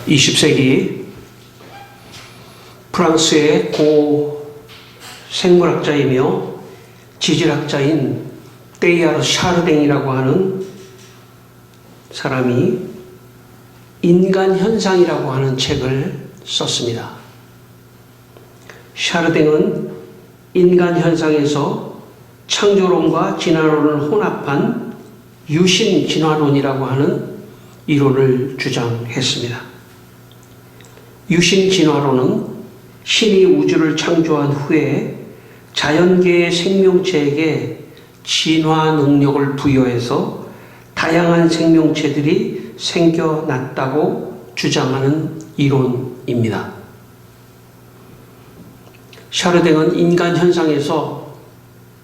20세기 프랑스의 고 생물학자이며 지질학자인 테이야르 샤르댕이라고 하는 사람이 인간 현상이라고 하는 책을 썼습니다. 샤르댕은 인간 현상에서 창조론과 진화론을 혼합한 유신 진화론이라고 하는 이론을 주장했습니다. 유신 진화론은 신이 우주를 창조한 후에 자연계의 생명체에게 진화 능력을 부여해서 다양한 생명체들이 생겨났다고 주장하는 이론입니다. 샤르댕은 인간 현상에서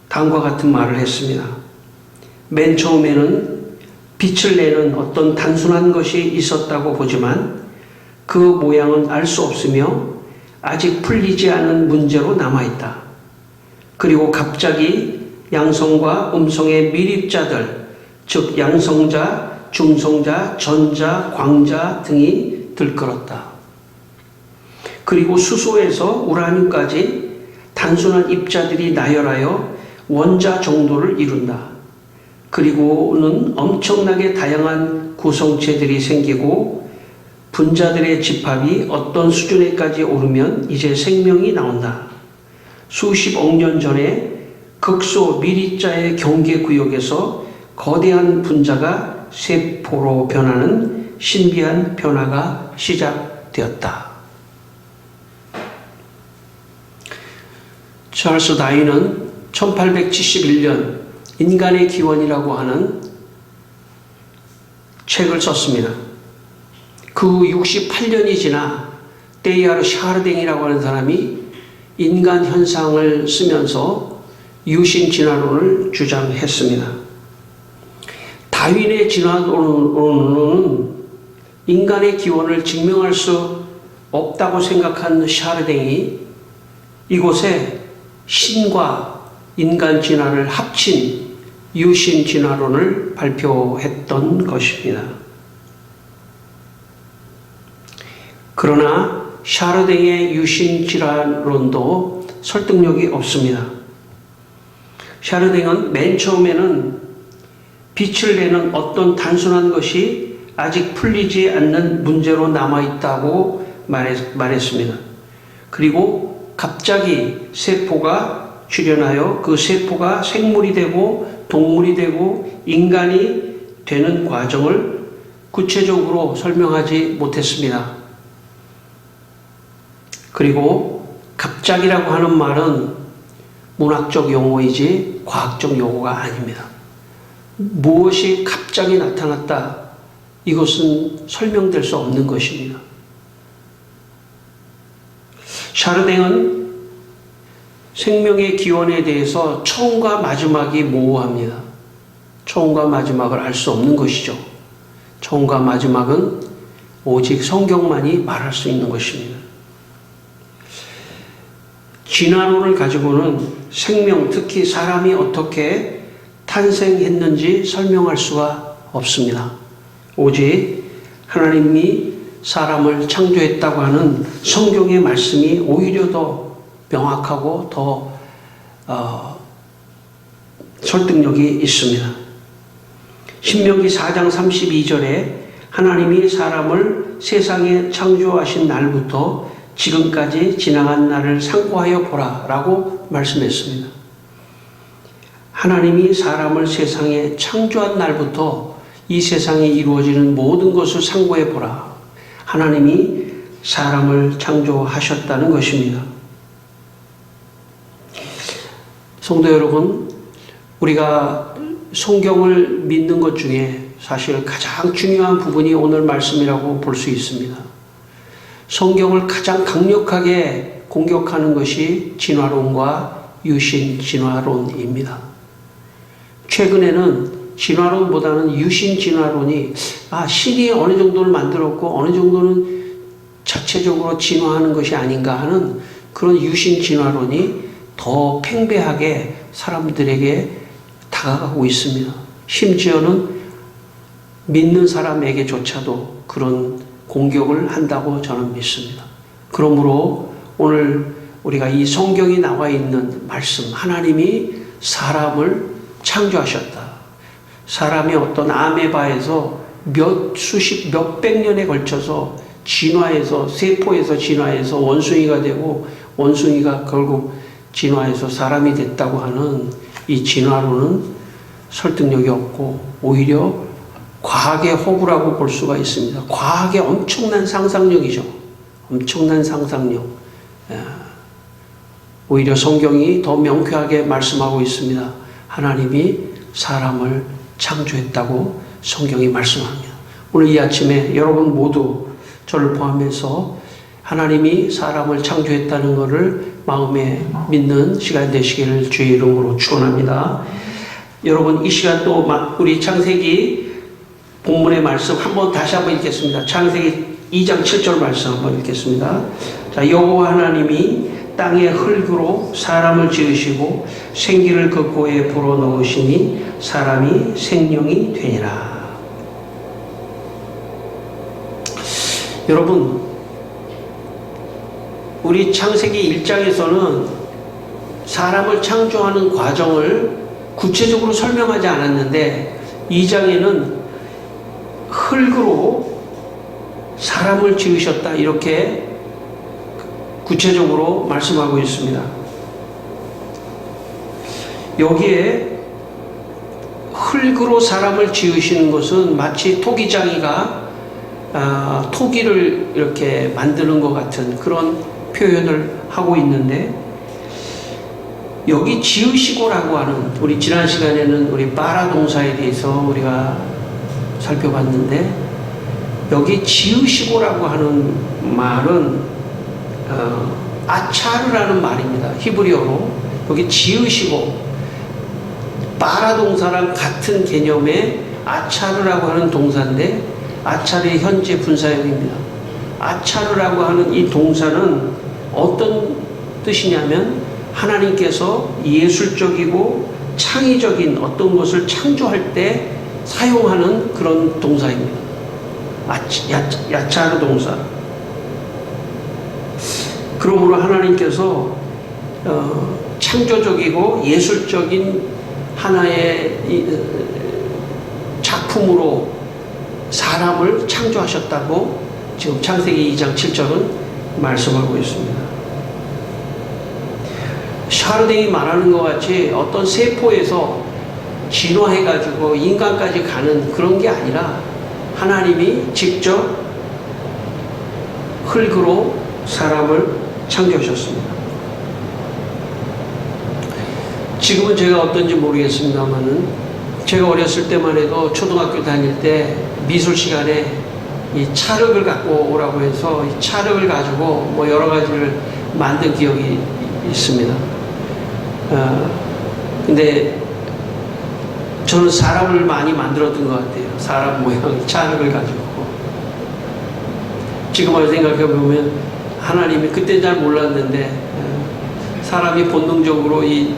다음과 같은 말을 했습니다. 맨 처음에는 빛을 내는 어떤 단순한 것이 있었다고 보지만 그 모양은 알 수 없으며 아직 풀리지 않은 문제로 남아있다. 그리고 갑자기 양성과 음성의 밀입자들, 즉 양성자, 중성자, 전자, 광자 등이 들끓었다. 그리고 수소에서 우라늄까지 단순한 입자들이 나열하여 원자 정도를 이룬다. 그리고는 엄청나게 다양한 구성체들이 생기고 분자들의 집합이 어떤 수준에까지 오르면 이제 생명이 나온다. 수십억 년 전에 극소 미리자의 경계 구역에서 거대한 분자가 세포로 변하는 신비한 변화가 시작되었다. 찰스 다윈은 1871년 인간의 기원이라고 하는 책을 썼습니다. 그 68년이 지나 테이야르 샤르댕이라고 하는 사람이 인간 현상을 쓰면서 유신 진화론을 주장했습니다. 다윈의 진화론은 인간의 기원을 증명할 수 없다고 생각한 샤르댕이 이곳에 신과 인간 진화를 합친 유신 진화론을 발표했던 것입니다. 그러나 샤르댕의 유신 진화론도 설득력이 없습니다. 샤르댕은 맨 처음에는 빛을 내는 어떤 단순한 것이 아직 풀리지 않는 문제로 남아있다고 말했습니다. 그리고 갑자기 세포가 출현하여 그 세포가 생물이 되고 동물이 되고 인간이 되는 과정을 구체적으로 설명하지 못했습니다. 그리고 갑자기라고 하는 말은 문학적 용어이지 과학적 용어가 아닙니다. 무엇이 갑자기 나타났다, 이것은 설명될 수 없는 것입니다. 샤르댕은 생명의 기원에 대해서 처음과 마지막이 모호합니다. 처음과 마지막을 알 수 없는 것이죠. 처음과 마지막은 오직 성경만이 말할 수 있는 것입니다. 진화론을 가지고는 생명, 특히 사람이 어떻게 탄생했는지 설명할 수가 없습니다. 오직 하나님이 사람을 창조했다고 하는 성경의 말씀이 오히려 더 명확하고 더 설득력이 있습니다. 신명기 4장 32절에 하나님이 사람을 세상에 창조하신 날부터 지금까지 지나간 날을 상고하여 보라 라고 말씀했습니다. 하나님이 사람을 세상에 창조한 날부터 이 세상에 이루어지는 모든 것을 상고해 보라. 하나님이 사람을 창조하셨다는 것입니다. 성도 여러분, 우리가 성경을 믿는 것 중에 사실 가장 중요한 부분이 오늘 말씀이라고 볼 수 있습니다. 성경을 가장 강력하게 공격하는 것이 진화론과 유신 진화론입니다. 최근에는 진화론보다는 유신 진화론이 신이 어느 정도를 만들었고 어느 정도는 자체적으로 진화하는 것이 아닌가 하는 그런 유신 진화론이 더 팽배하게 사람들에게 다가가고 있습니다. 심지어는 믿는 사람에게조차도 그런 공격을 한다고 저는 믿습니다. 그러므로 오늘 우리가 이 성경이 나와 있는 말씀, 하나님이 사람을 창조하셨다. 사람이 어떤 아메바에서 몇백 년에 걸쳐서 진화해서, 세포에서 진화해서 원숭이가 되고, 원숭이가 결국 진화해서 사람이 됐다고 하는 이 진화론은 설득력이 없고 오히려 과학의 허구라고 볼 수가 있습니다. 과학의 엄청난 상상력이죠. 엄청난 상상력. 오히려 성경이 더 명쾌하게 말씀하고 있습니다. 하나님이 사람을 창조했다고 성경이 말씀합니다. 오늘 이 아침에 여러분 모두 저를 포함해서 하나님이 사람을 창조했다는 것을 마음에 믿는 시간 되시기를 주의 이름으로 축원합니다. 여러분 이 시간 또 우리 창세기 본문의 말씀 다시 한번 읽겠습니다. 창세기 2장 7절 말씀 한번 읽겠습니다. 자, 여호와 하나님이 땅의 흙으로 사람을 지으시고 생기를 그 코에 불어넣으시니 사람이 생명이 되니라. 여러분, 우리 창세기 1장에서는 사람을 창조하는 과정을 구체적으로 설명하지 않았는데 2장에는 흙으로 사람을 지으셨다 이렇게 구체적으로 말씀하고 있습니다. 여기에 흙으로 사람을 지으시는 것은 마치 토기장이가 토기를 이렇게 만드는 것 같은 그런 표현을 하고 있는데, 여기 지으시고라고 하는, 우리 지난 시간에는 우리 빠라 동사에 대해서 우리가 살펴봤는데, 여기 지으시고라고 하는 말은 아차르라는 말입니다. 히브리어로. 여기 지으시고 빠라 동사랑 같은 개념의 아차르라고 하는 동사인데, 아차르의 현재 분사형입니다. 아차르라고 하는 이 동사는 어떤 뜻이냐면 하나님께서 예술적이고 창의적인 어떤 것을 창조할 때 사용하는 그런 동사입니다. 야차르 동사. 그러므로 하나님께서 창조적이고 예술적인 하나의 작품으로 사람을 창조하셨다고 지금 창세기 2장 7절은 말씀하고 있습니다. 샤르댕이 말하는 것 같이 어떤 세포에서 진화해가지고 인간까지 가는 그런 게 아니라 하나님이 직접 흙으로 사람을 창조하셨습니다. 지금은 제가 어떤지 모르겠습니다만은 제가 어렸을 때만 해도 초등학교 다닐 때 미술 시간에 이 찰흙을 갖고 오라고 해서 이 찰흙을 가지고 뭐 여러 가지를 만든 기억이 있습니다. 근데 저는 사람을 많이 만들었던 것 같아요. 사람 모양 찰흙을 가지고. 지금 와서 생각해 보면 하나님이 그때 잘 몰랐는데 사람이 본능적으로 이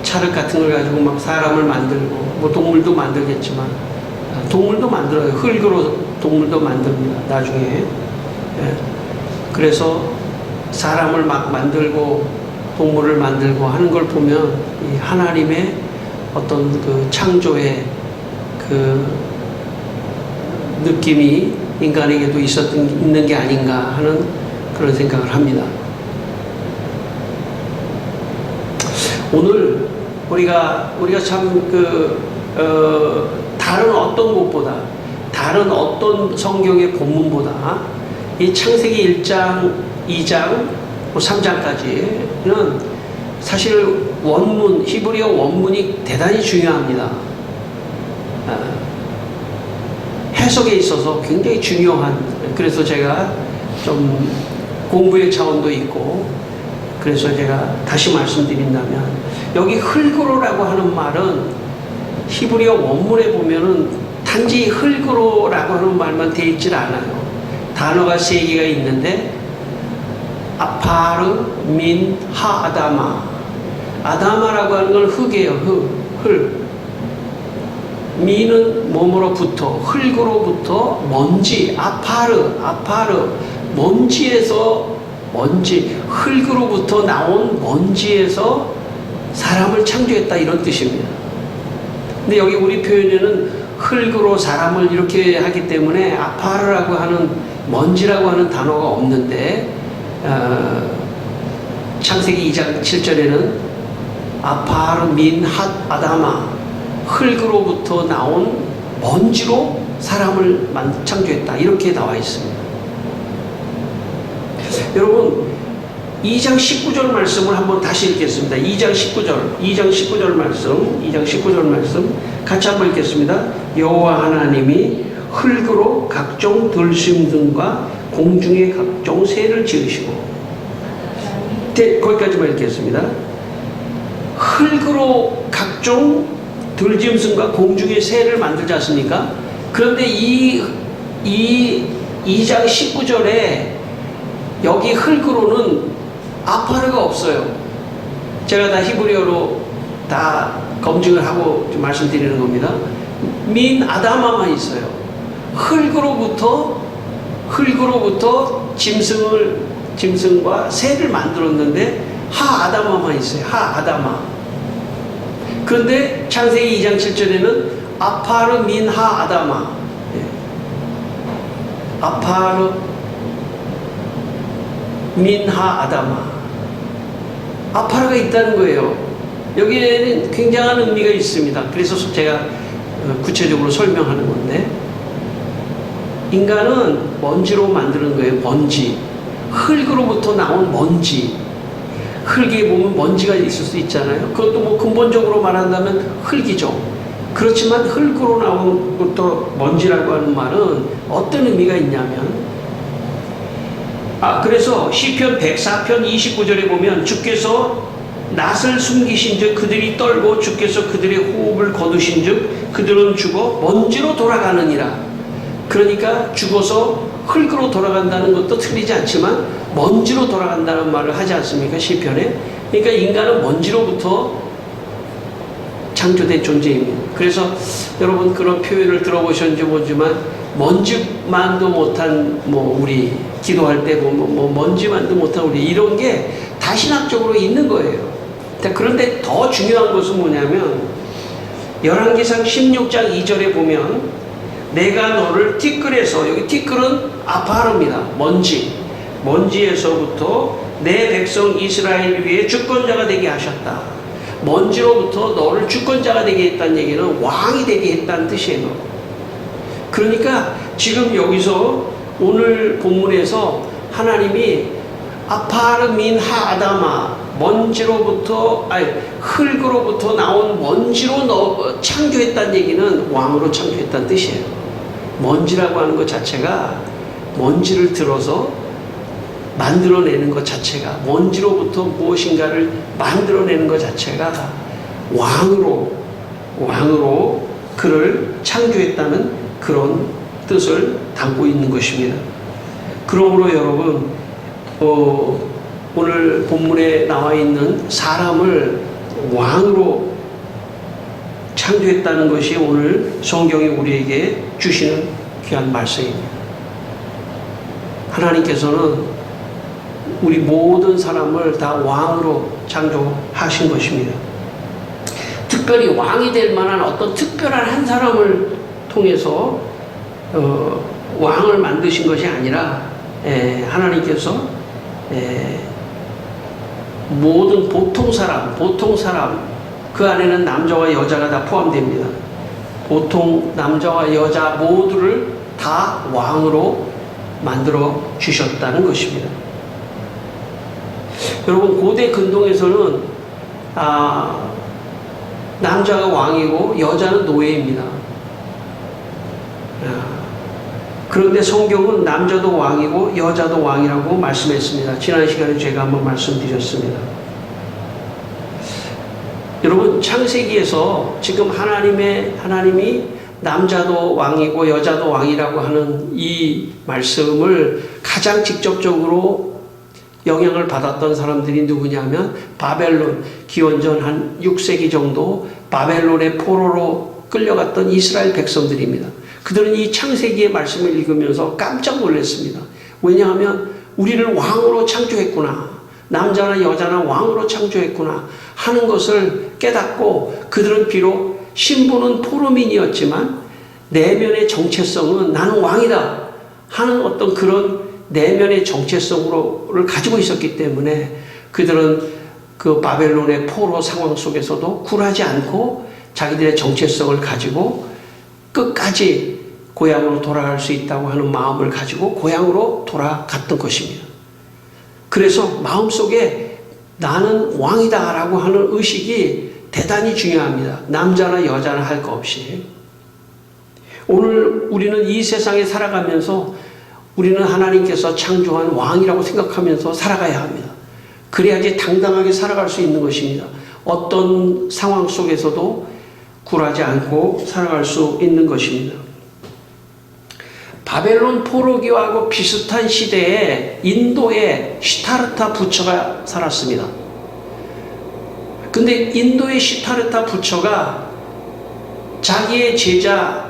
찰흙 같은 걸 가지고 막 사람을 만들고 뭐 동물도 만들겠지만 동물도 만들어요. 흙으로 동물도 만듭니다. 나중에. 그래서 사람을 막 만들고 동물을 만들고 하는 걸 보면 이 하나님의 어떤 그 창조의 그 느낌이 인간에게도 있는 게 아닌가 하는 그런 생각을 합니다. 오늘 우리가 참 다른 어떤 곳보다, 다른 어떤 성경의 본문보다 이 창세기 1장, 2장, 3장까지는 사실 원문, 히브리어 원문이 대단히 중요합니다. 해석에 있어서 굉장히 중요한, 그래서 제가 좀 공부의 차원도 있고, 그래서 제가 다시 말씀드린다면, 여기 흙으로라고 하는 말은 히브리어 원문에 보면은 단지 흙으로라고 하는 말만 되어 있질 않아요. 단어가 3개가 있는데, 아파르, 민, 하, 아다마. 아다마라고 하는 건 흙이에요. 흙. 미는 몸으로부터, 흙으로부터 먼지, 아파르, 흙으로부터 나온 먼지에서 사람을 창조했다, 이런 뜻입니다. 근데 여기 우리 표현에는 흙으로 사람을 이렇게 하기 때문에 아파르라고 하는, 먼지라고 하는 단어가 없는데, 창세기 2장 7절에는 아파르 민 핫 아다마, 흙으로부터 나온 먼지로 사람을 창조했다, 이렇게 나와 있습니다. 여러분, 2장 19절 말씀을 한번 다시 읽겠습니다. 2장 19절 말씀 같이 한번 읽겠습니다. 여호와 하나님이 흙으로 각종 들짐승과 공중의 각종 새를 지으시고, 거기까지만 읽겠습니다. 흙으로 각종 들짐승과 공중의 새를 만들지 않습니까? 그런데 이 2장 19절에 여기 흙으로는 아파르가 없어요. 제가 다 히브리어로 다 검증을 하고 좀 말씀드리는 겁니다. 민 아다마만 있어요. 흙으로부터 짐승과 새를 만들었는데 하 아다마만 있어요. 하 아다마. 그런데 창세기 2장 7절에는 아파르 민 하 아다마. 아파르 민 하 아다마. 아파르가 있다는 거예요. 여기에는 굉장한 의미가 있습니다. 그래서 제가 구체적으로 설명하는 건데, 인간은 먼지로 만드는 거예요. 먼지. 흙으로부터 나온 먼지. 흙에 보면 먼지가 있을 수 있잖아요. 그것도 뭐 근본적으로 말한다면 흙이죠. 그렇지만 흙으로 나온 것도 먼지라고 하는 말은 어떤 의미가 있냐면, 그래서 시편 104편 29절에 보면 주께서 낫을 숨기신 즉 그들이 떨고 주께서 그들의 호흡을 거두신 즉 그들은 죽어 먼지로 돌아가느니라. 그러니까 죽어서 흙으로 돌아간다는 것도 틀리지 않지만 먼지로 돌아간다는 말을 하지 않습니까? 시편에. 그러니까 인간은 먼지로부터 창조된 존재입니다. 그래서 여러분 그런 표현을 들어보셨는지 모르지만, 먼지만도 못한 우리 기도할 때 보면 먼지만도 못한 우리, 이런 게 다신학적으로 있는 거예요. 그런데 더 중요한 것은 뭐냐면, 열왕기상 16장 2절에 보면 내가 너를 티끌에서, 여기 티끌은 아파르입니다. 먼지에서부터 내 백성 이스라엘 위에 주권자가 되게 하셨다. 먼지로부터 너를 주권자가 되게 했다는 얘기는 왕이 되게 했다는 뜻이에요. 그러니까 지금 여기서 오늘 본문에서 하나님이 아파르 민 하 아다마, 흙으로부터 나온 먼지로 창조했다는 얘기는 왕으로 창조했다는 뜻이에요. 먼지라고 하는 것 자체가, 먼지를 들어서 만들어내는 것 자체가, 먼지로부터 무엇인가를 만들어내는 것 자체가 왕으로 그를 창조했다는 그런 뜻을 담고 있는 것입니다. 그러므로 여러분, 오늘 본문에 나와 있는 사람을 왕으로 창조했다는 것이 오늘 성경이 우리에게 주시는 귀한 말씀입니다. 하나님께서는 우리 모든 사람을 다 왕으로 창조하신 것입니다. 특별히 왕이 될 만한 어떤 특별한 한 사람을 통해서 왕을 만드신 것이 아니라, 하나님께서 모든 보통 사람, 그 안에는 남자와 여자가 다 포함됩니다. 보통 남자와 여자 모두를 다 왕으로 만들어 주셨다는 것입니다. 여러분, 고대 근동에서는 남자가 왕이고 여자는 노예입니다. 그런데 성경은 남자도 왕이고 여자도 왕이라고 말씀했습니다. 지난 시간에 제가 한번 말씀드렸습니다. 여러분, 창세기에서 지금 하나님이 남자도 왕이고 여자도 왕이라고 하는 이 말씀을 가장 직접적으로 영향을 받았던 사람들이 누구냐면, 바벨론, 기원전 한 6세기 정도 바벨론의 포로로 끌려갔던 이스라엘 백성들입니다. 그들은 이 창세기의 말씀을 읽으면서 깜짝 놀랐습니다. 왜냐하면 우리를 왕으로 창조했구나, 남자나 여자나 왕으로 창조했구나 하는 것을 깨닫고, 그들은 비록 신분은 포로민이었지만 내면의 정체성은 나는 왕이다 하는 어떤 그런 내면의 정체성을 가지고 있었기 때문에 그들은 그 바벨론의 포로 상황 속에서도 굴하지 않고 자기들의 정체성을 가지고 끝까지 고향으로 돌아갈 수 있다고 하는 마음을 가지고 고향으로 돌아갔던 것입니다. 그래서 마음속에 나는 왕이다 라고 하는 의식이 대단히 중요합니다. 남자나 여자나 할 것 없이. 오늘 우리는 이 세상에 살아가면서 우리는 하나님께서 창조한 왕이라고 생각하면서 살아가야 합니다. 그래야지 당당하게 살아갈 수 있는 것입니다. 어떤 상황 속에서도 굴하지 않고 살아갈 수 있는 것입니다. 바벨론 포로기와하고 비슷한 시대에 인도의 시타르타 부처가 살았습니다. 근데 인도의 시타르타 부처가 자기의 제자,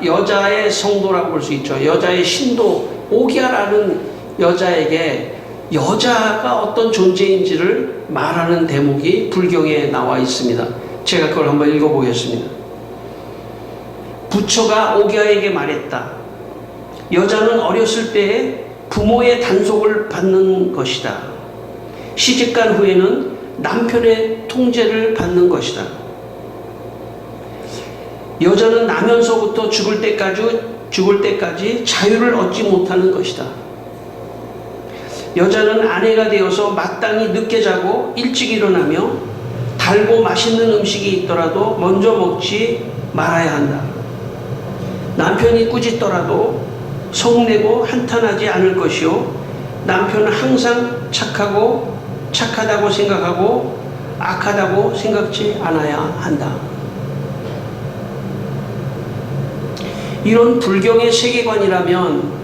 여자의 성도라고 볼 수 있죠. 여자의 신도 오기야라는 여자에게 여자가 어떤 존재인지를 말하는 대목이 불경에 나와 있습니다. 제가 그걸 한번 읽어보겠습니다. 부처가 오기야에게 말했다. 여자는 어렸을 때에 부모의 단속을 받는 것이다. 시집간 후에는 남편의 통제를 받는 것이다. 여자는 나면서부터 죽을 때까지 자유를 얻지 못하는 것이다. 여자는 아내가 되어서 마땅히 늦게 자고 일찍 일어나며 달고 맛있는 음식이 있더라도 먼저 먹지 말아야 한다. 남편이 꾸짖더라도 성내고 한탄하지 않을 것이요, 남편은 항상 착하다고 생각하고 악하다고 생각지 않아야 한다. 이런 불경의 세계관이라면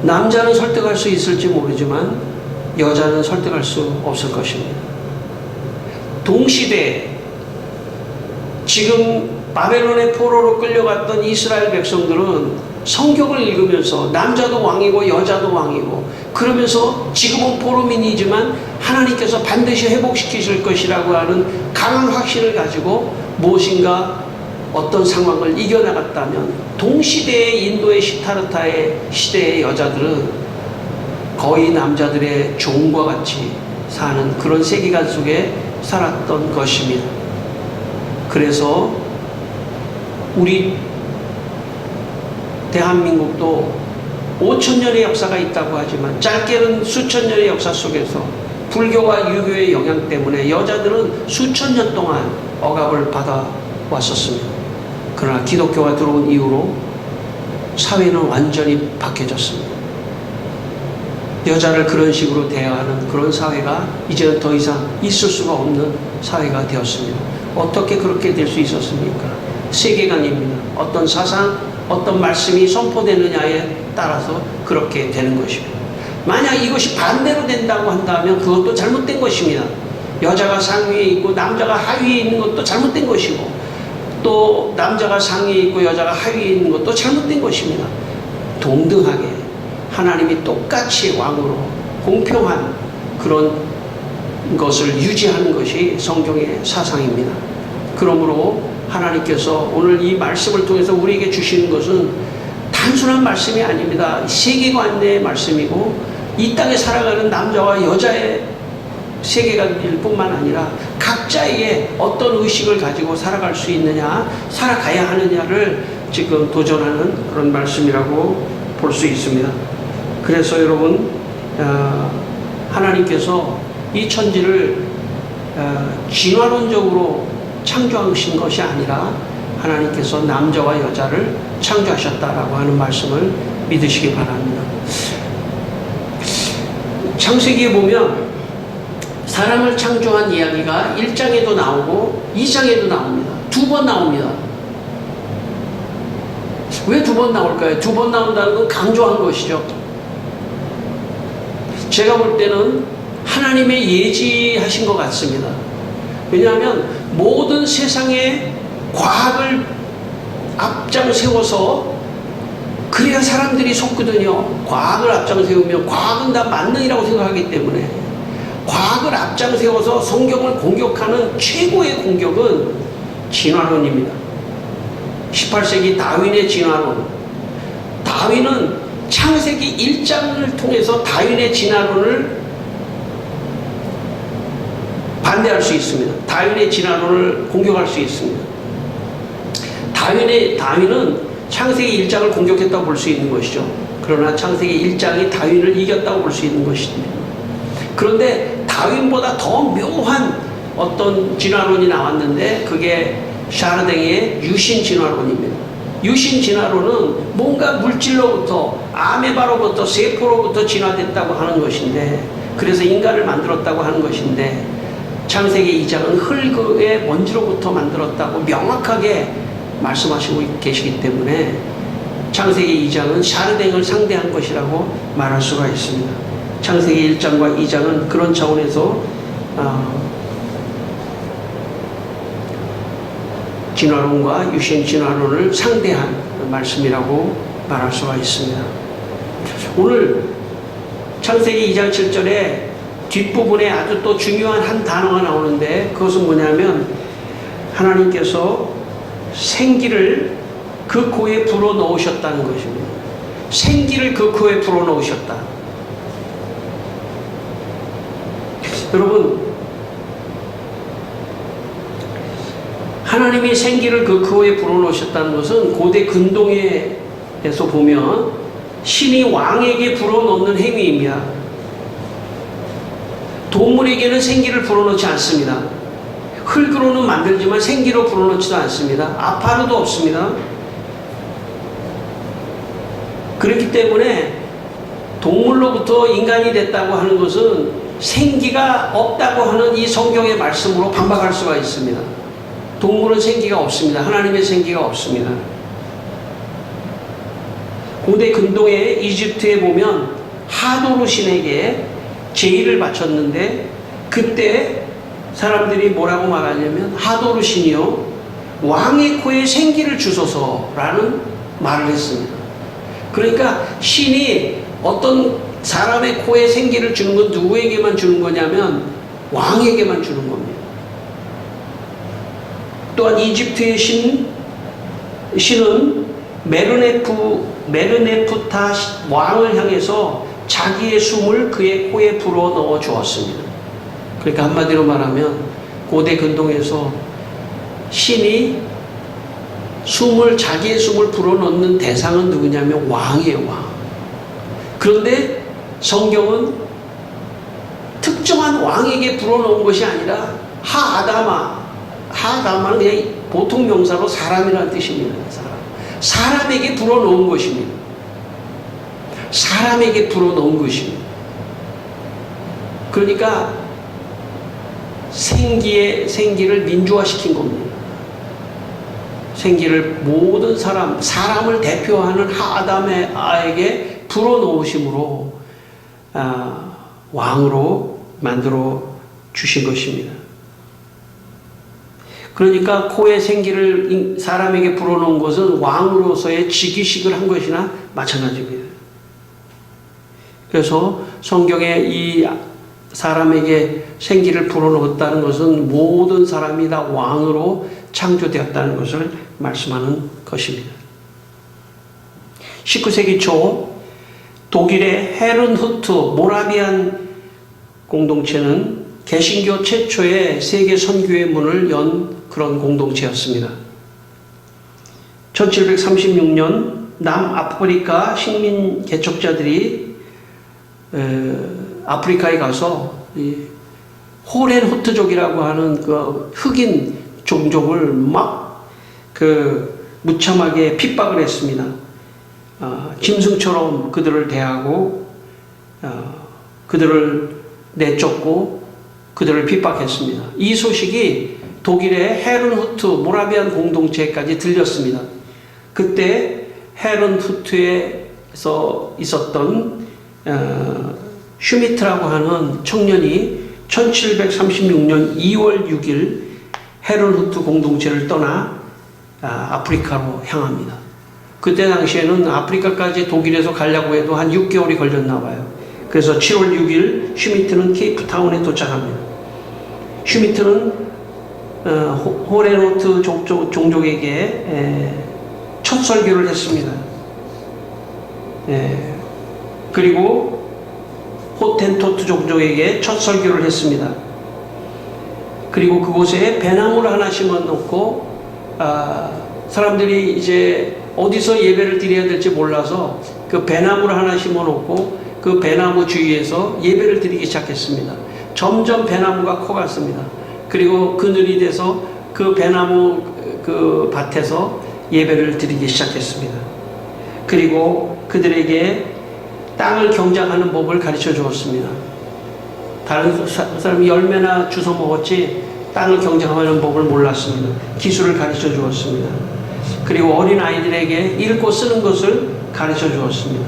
남자는 설득할 수 있을지 모르지만 여자는 설득할 수 없을 것입니다. 동시대에 지금 바벨론의 포로로 끌려갔던 이스라엘 백성들은 성경을 읽으면서 남자도 왕이고 여자도 왕이고 그러면서 지금은 포로민이지만 하나님께서 반드시 회복시키실 것이라고 하는 강한 확신을 가지고 무엇인가 어떤 상황을 이겨나갔다면, 동시대의 인도의 시타르타의 시대의 여자들은 거의 남자들의 종과 같이 사는 그런 세계관 속에 살았던 것입니다. 그래서 우리 대한민국도 5,000년의 역사가 있다고 하지만 짧게는 수천 년의 역사 속에서 불교와 유교의 영향 때문에 여자들은 수천 년 동안 억압을 받아왔었습니다. 그러나 기독교가 들어온 이후로 사회는 완전히 바뀌어졌습니다. 여자를 그런 식으로 대하는 그런 사회가 이제는 더 이상 있을 수가 없는 사회가 되었습니다. 어떻게 그렇게 될 수 있었습니까? 세계관입니다. 어떤 사상, 어떤 말씀이 선포되느냐에 따라서 그렇게 되는 것입니다. 만약 이것이 반대로 된다고 한다면 그것도 잘못된 것입니다. 여자가 상위에 있고 남자가 하위에 있는 것도 잘못된 것이고, 또 남자가 상위에 있고 여자가 하위에 있는 것도 잘못된 것입니다. 동등하게 하나님이 똑같이 왕으로 공평한 그런 것을 유지하는 것이 성경의 사상입니다. 그러므로 하나님께서 오늘 이 말씀을 통해서 우리에게 주시는 것은 단순한 말씀이 아닙니다. 세계관의 말씀이고 이 땅에 살아가는 남자와 여자의 세계관일 뿐만 아니라 각자에게 어떤 의식을 가지고 살아갈 수 있느냐, 살아가야 하느냐를 지금 도전하는 그런 말씀이라고 볼 수 있습니다. 그래서 여러분, 하나님께서 이 천지를 진화론적으로 창조하신 것이 아니라 하나님께서 남자와 여자를 창조하셨다라고 하는 말씀을 믿으시기 바랍니다. 창세기에 보면 사람을 창조한 이야기가 1장에도 나오고 2장에도 나옵니다. 2번 나옵니다. 왜 2번 나올까요? 2번 나온다는 건 강조한 것이죠. 제가 볼 때는 하나님의 예지하신 것 같습니다. 왜냐하면 모든 세상의 과학을 앞장 세워서 그래야 사람들이 속거든요. 과학을 앞장 세우면 과학은 다 만능이라고 생각하기 때문에 과학을 앞장 세워서 성경을 공격하는 최고의 공격은 진화론입니다. 18세기 다윈의 진화론. 다윈은 창세기 1장을 통해서 다윈의 진화론을 반대할 수 있습니다. 다윈의 진화론을 공격할 수 있습니다. 다윈은 창세기 1장을 공격했다고 볼 수 있는 것이죠. 그러나 창세기 1장이 다윈을 이겼다고 볼 수 있는 것입니다. 그런데 다윈보다 더 묘한 어떤 진화론이 나왔는데 그게 샤르댕의 유신 진화론입니다. 유신 진화론은 뭔가 물질로부터 아메바로부터 세포로부터 진화됐다고 하는 것인데 그래서 인간을 만들었다고 하는 것인데 창세기 2장은 흙의 먼지로부터 만들었다고 명확하게 말씀하시고 계시기 때문에 창세기 2장은 샤르댕을 상대한 것이라고 말할 수가 있습니다. 창세기 1장과 2장은 그런 차원에서 진화론과 유신 진화론을 상대한 말씀이라고 말할 수가 있습니다. 오늘 창세기 2장 7절에 뒷부분에 아주 또 중요한 한 단어가 나오는데 그것은 뭐냐면 하나님께서 생기를 그 코에 불어넣으셨다는 것입니다. 생기를 그 코에 불어넣으셨다. 여러분, 하나님이 생기를 그 코에 불어넣으셨다는 것은 고대 근동에서 보면 신이 왕에게 불어넣는 행위입니다. 동물에게는 생기를 불어넣지 않습니다. 흙으로는 만들지만 생기로 불어넣지도 않습니다. 아파르도 없습니다. 그렇기 때문에 동물로부터 인간이 됐다고 하는 것은 생기가 없다고 하는 이 성경의 말씀으로 반박할 수가 있습니다. 동물은 생기가 없습니다. 하나님의 생기가 없습니다. 고대 근동의 이집트에 보면 하도르 신에게 제의를 바쳤는데 그때 사람들이 뭐라고 말하냐면 하도르 신이요 왕의 코에 생기를 주소서라는 말을 했습니다. 그러니까 신이 어떤 사람의 코에 생기를 주는 건 누구에게만 주는 거냐면 왕에게만 주는 겁니다. 또한 이집트의 신은 메르네프타 왕을 향해서 자기의 숨을 그의 코에 불어 넣어 주었습니다. 그러니까 한마디로 말하면 고대 근동에서 신이 자기의 숨을 불어넣는 대상은 누구냐면 왕이에요, 왕. 그런데 성경은 특정한 왕에게 불어넣은 것이 아니라 하아다마는 그냥 보통 명사로 사람이라는 뜻입니다. 사람에게 불어넣은 것입니다. 사람에게 불어넣은 것입니다. 그러니까 생기를 민주화시킨 겁니다. 생기를 모든 사람을 대표하는 하아담에게 불어넣으심으로 왕으로 만들어 주신 것입니다. 그러니까 코에 생기를 사람에게 불어넣은 것은 왕으로서의 직위식을 한 것이나 마찬가지입니다. 그래서 성경에 이 사람에게 생기를 불어넣었다는 것은 모든 사람이 다 왕으로 창조되었다는 것을 말씀하는 것입니다. 19세기 초 독일의 헤른후트 모라비안 공동체는 개신교 최초의 세계 선교의 문을 연 그런 공동체였습니다. 1736년 남아프리카 식민 개척자들이 아프리카에 가서 호렌후트족이라고 하는 그 흑인 종족을 무참하게 핍박을 했습니다. 짐승처럼 그들을 대하고 그들을 내쫓고 그들을 핍박했습니다. 이 소식이 독일의 헤른후트 모라비안 공동체까지 들렸습니다. 그때 헤른후트에서 있었던 슈미트라고 하는 청년이 1736년 2월 6일 헤르누트 공동체를 떠나 아프리카로 향합니다. 그때 당시에는 아프리카까지 독일에서 가려고 해도 한 6개월이 걸렸나 봐요. 그래서 7월 6일 슈미트는 케이프타운에 도착합니다. 슈미트는 호레노트 종족에게 첫 설교를 했습니다. 그리고 호텐토트 종족에게 첫 설교를 했습니다. 그리고 그곳에 배나무를 하나 심어놓고 사람들이 이제 어디서 예배를 드려야 될지 몰라서 그 배나무를 하나 심어놓고 그 배나무 주위에서 예배를 드리기 시작했습니다. 점점 배나무가 커갔습니다. 그리고 그늘이 돼서 그 배나무 그 밭에서 예배를 드리기 시작했습니다. 그리고 그들에게 땅을 경작하는 법을 가르쳐 주었습니다. 다른 사람이 열매나 주워 먹었지 땅을 경작하는 법을 몰랐습니다. 기술을 가르쳐 주었습니다. 그리고 어린 아이들에게 읽고 쓰는 것을 가르쳐 주었습니다.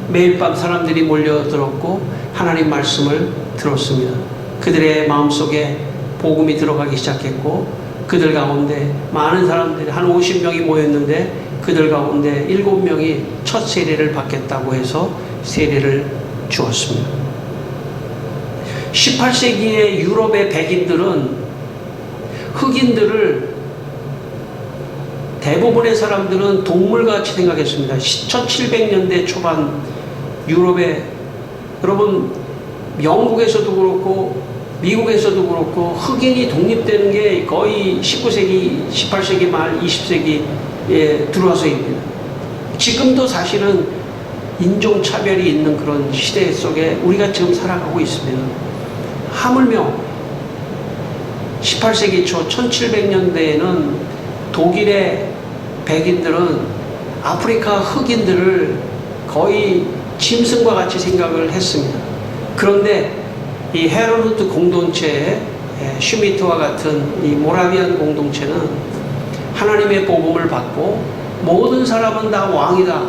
매일 밤 사람들이 몰려들었고 하나님 말씀을 들었습니다. 그들의 마음속에 복음이 들어가기 시작했고 그들 가운데 많은 사람들이 한 50명이 모였는데 그들 가운데 7명이 첫 세례를 받겠다고 해서 세례를 주었습니다. 18세기의 유럽의 백인들은 흑인들을 대부분의 사람들은 동물같이 생각했습니다. 1700년대 초반 유럽에 여러분 영국에서도 그렇고 미국에서도 그렇고 흑인이 독립되는 게 거의 19세기, 18세기 말 20세기에 들어와서입니다. 지금도 사실은 인종차별이 있는 그런 시대 속에 우리가 지금 살아가고 있습니다. 하물며 18세기 초 1700년대에는 독일의 백인들은 아프리카 흑인들을 거의 짐승과 같이 생각을 했습니다. 그런데 이 헤르누트 공동체의 슈미트와 같은 이 모라비안 공동체는 하나님의 복음을 받고 모든 사람은 다 왕이다,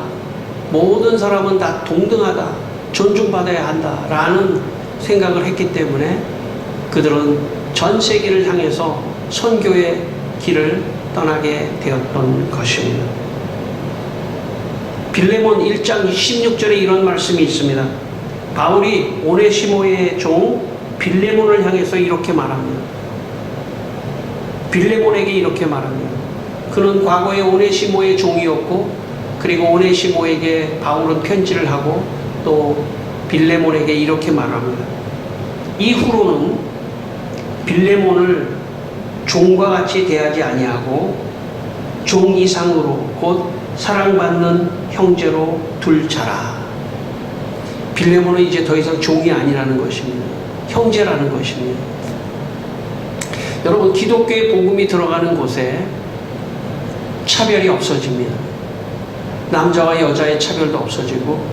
모든 사람은 다 동등하다, 존중받아야 한다 라는 생각을 했기 때문에 그들은 전 세계를 향해서 선교의 길을 떠나게 되었던 것입니다. 빌레몬 1장 16절에 이런 말씀이 있습니다. 바울이 오네시모의 종 빌레몬을 향해서 이렇게 말합니다. 빌레몬에게 이렇게 말합니다. 그는 과거에 오네시모의 종이었고 그리고 오네시모에게 바울은 편지를 하고 또 빌레몬에게 이렇게 말합니다. 이후로는 빌레몬을 종과 같이 대하지 아니하고 종 이상으로 곧 사랑받는 형제로 둘 자라. 빌레몬은 이제 더 이상 종이 아니라는 것입니다. 형제라는 것입니다. 여러분 기독교의 복음이 들어가는 곳에 차별이 없어집니다. 남자와 여자의 차별도 없어지고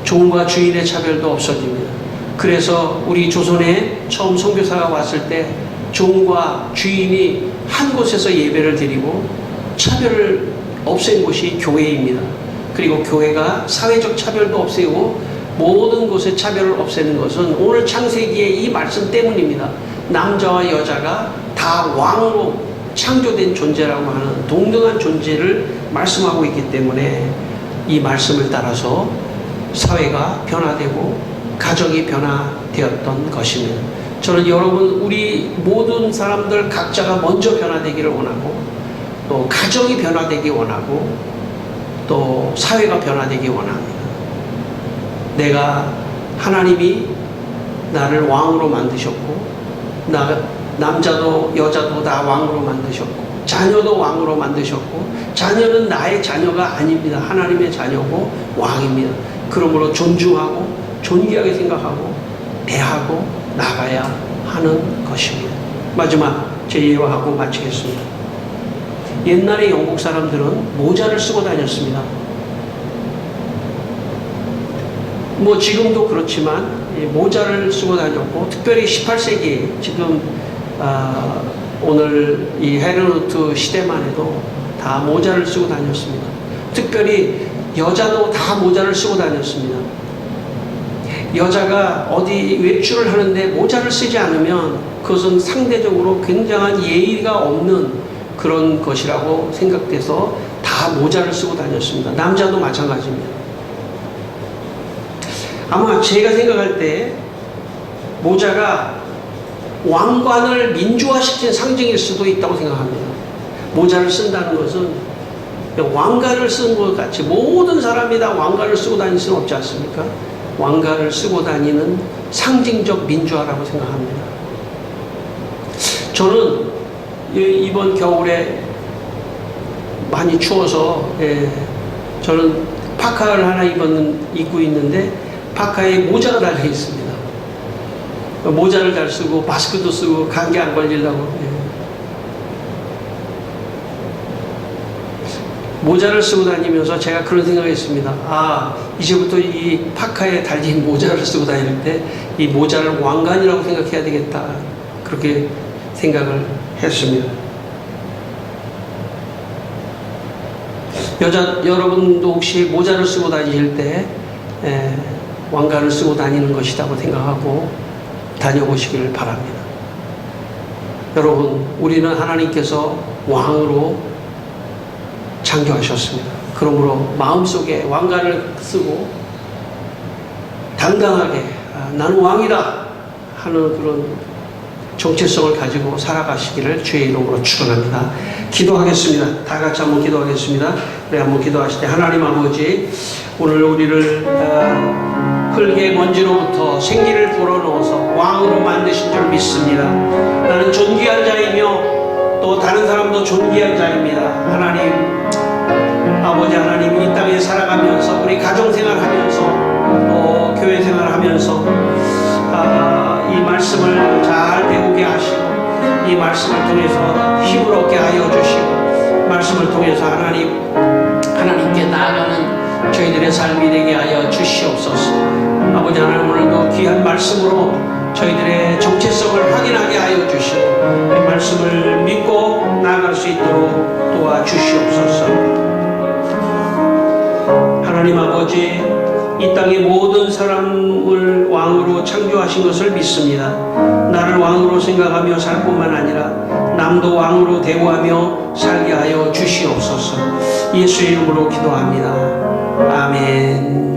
종과 주인의 차별도 없어집니다. 그래서 우리 조선에 처음 선교사가 왔을 때 종과 주인이 한 곳에서 예배를 드리고 차별을 없앤 곳이 교회입니다. 그리고 교회가 사회적 차별도 없애고 모든 곳의 차별을 없애는 것은 오늘 창세기의 이 말씀 때문입니다. 남자와 여자가 다 왕으로 창조된 존재라고 하는 동등한 존재를 말씀하고 있기 때문에 이 말씀을 따라서 사회가 변화되고 가정이 변화되었던 것입니다. 저는 여러분 우리 모든 사람들 각자가 먼저 변화되기를 원하고 또 가정이 변화되기 원하고 또 사회가 변화되기 원합니다. 내가 하나님이 나를 왕으로 만드셨고 남자도 여자도 다 왕으로 만드셨고 자녀도 왕으로 만드셨고 자녀는 나의 자녀가 아닙니다. 하나님의 자녀고 왕입니다. 그러므로 존중하고 존귀하게 생각하고 대하고 나가야 하는 것입니다. 마지막 제 예화하고 마치겠습니다. 옛날에 영국 사람들은 모자를 쓰고 다녔습니다. 뭐 지금도 그렇지만 모자를 쓰고 다녔고 특별히 18세기 지금 오늘 이 헤르누트 시대만 해도 다 모자를 쓰고 다녔습니다. 특별히 여자도 다 모자를 쓰고 다녔습니다. 여자가 어디 외출을 하는데 모자를 쓰지 않으면 그것은 상대적으로 굉장한 예의가 없는 그런 것이라고 생각돼서 다 모자를 쓰고 다녔습니다. 남자도 마찬가지입니다. 아마 제가 생각할 때 모자가 왕관을 민주화시킨 상징일 수도 있다고 생각합니다. 모자를 쓴다는 것은 왕관을 쓴 것 같이 모든 사람이 다 왕관을 쓰고 다닐 수는 없지 않습니까? 왕관을 쓰고 다니는 상징적 민주화라고 생각합니다. 저는 이번 겨울에 많이 추워서 저는 파카를 하나 입고 있는데 파카에 모자가 달려 있습니다. 모자를 잘 쓰고 마스크도 쓰고 감기 안 걸리려고 모자를 쓰고 다니면서 제가 그런 생각을 했습니다. 아, 이제부터 이 파카에 달린 모자를 쓰고 다닐 때 이 모자를 왕관이라고 생각해야 되겠다. 그렇게 생각을 했습니다. 여러분도 혹시 모자를 쓰고 다니실 때 왕관을 쓰고 다니는 것이라고 생각하고 다녀보시기를 바랍니다. 여러분, 우리는 하나님께서 왕으로 창조하셨습니다. 그러므로 마음속에 왕관을 쓰고 당당하게 나는 왕이다 하는 그런 정체성을 가지고 살아가시기를 주의 이름으로 축원합니다. 기도하겠습니다. 다 같이 한번 기도하겠습니다. 우리 한번 기도하실 때 하나님 아버지, 오늘 우리를 흙의 먼지로부터 생기를 불어넣어서 왕으로 만드신 줄 믿습니다. 나는 존귀한 자이며 또 다른 사람도 존귀한 자입니다. 하나님 아버지, 하나님 이 땅에 살아가면서 우리 가정생활하면서 또 교회생활하면서 이 말씀을 잘 배우게 하시고 이 말씀을 통해서 힘을 얻게 하여 주시고 말씀을 통해서 하나님께 나아가는 저희들의 삶이 되게 하여 주시옵소서. 아버지 하나님, 오늘도 귀한 말씀으로 저희들의 정체성을 확인하게 하여 주시고 이 말씀을 믿고 나아갈 수 있도록 도와주시옵소서. 하나님 아버지, 이 땅의 모든 사람을 왕으로 창조하신 것을 믿습니다. 나를 왕으로 생각하며 살 뿐만 아니라 남도 왕으로 대우하며 살게 하여 주시옵소서. 예수의 이름으로 기도합니다. 아멘.